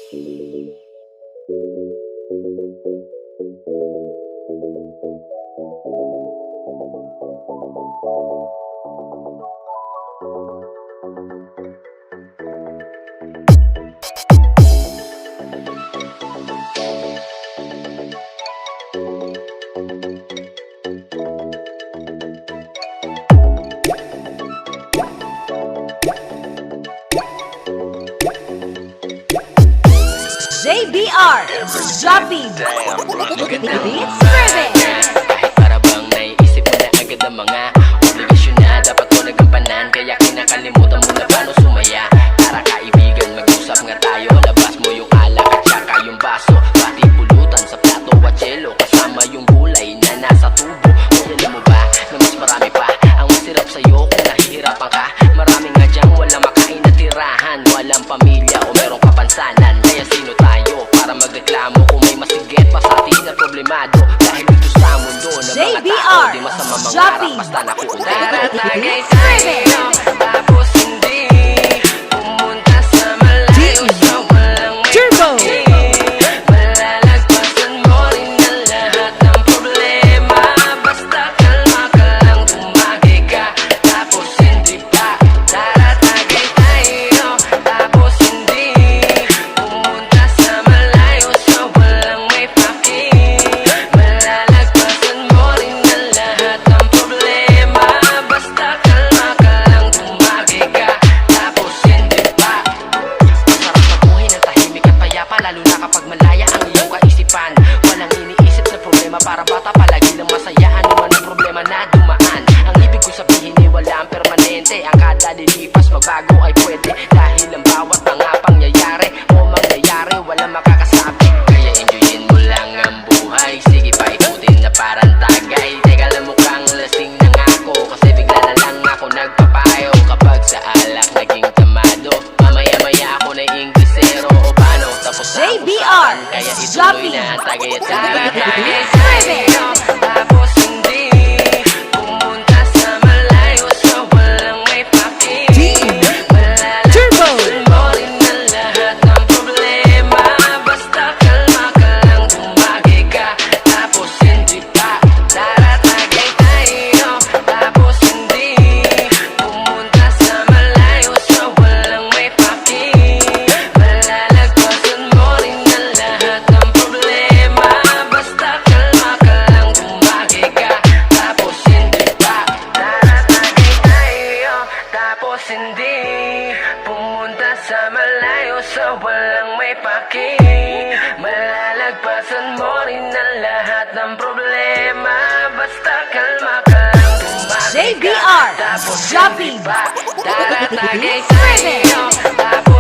JBR Shopping Beats Service. Kahit para bang naiisip mo na agad ang mga obligasyon na dapat mo nagampanan, kaya kinakalimutan mo na paano sumaya. Tara kaibigan, mag-usap nga tayo. Labas mo yung alak at saka yung baso, pati pulutan sa plato at yelo, kasama yung gulay na nasa tubo. O alam mo ba na mas marami pa ang masirap sa'yo kung nahihirapan ka? Marami nga dyang walang makain na tirahan, walang pamilya o merong kapansanan. Kaya sino tayo para magreklamo kung may masigit pa sa atin na problemado? Dahil dito sa mundo na mga tao, di masama mangarap basta nakukuntento. Beats Service. Tapos hindi pumunta sa malayo sa walang may Turbo. malalagpasan mo rin ang lahat ng problema. Basta kalma ka lang, tumagi ka, tapos hindi pa taratagay tayo. Tapos hindi pumunta sa malayo sa walang may paki. Malalagpasan mo rin ang lahat ng problema. Basta kalma ka lang, tumagi ka, tapos hindi pa. Masarap sa buhay ng tahimik at payapa, lalo na kapag malaya ang iyong kaisipan. Walang iniisip na problema, para bata palagi lang masaya. Ano man ang problema na dumaan, ang ibig ko sabihin ay walang permanente. Ang kada lilipas magbago ay pwede, dahil ang bawat mga pangyayari o mangyayari walang makakasabi. Kaya enjoyin mo lang ang buhay, sige pa ikutin na parang tagay. Teka lang, mukhang lasing na nga ako, kasi bigla na lang ako nagpapayo. Kapag sa alak naging tamado, mamaya-maya ako na inglesero o paano. Tapos sa JBR usapan, kaya ituloy Shopping na ang tagay at Beats Service. tapos hindi pumunta sa malayo sa walang may paki. Malalagpasan mo rin ang lahat ng problema. Basta kalma ka lang, tumagi ka, tapos hindi pa taratagay tayo. Tapos hindi pumunta sa malayo sa walang may paki. Malalagpasan mo rin ang lahat ng problema. Basta kalma ka lang, tumagi ka, tapos hindi pa taratagay tayo. Tapos hindi pumunta sa malayo sa walang may paki. Malalagpasan mo rin ang lahat ng problema. Basta kalma ka lang, tumagi ka, JBR tapos Shopping hindi pa taratagay Beats Service. tayo. Tapos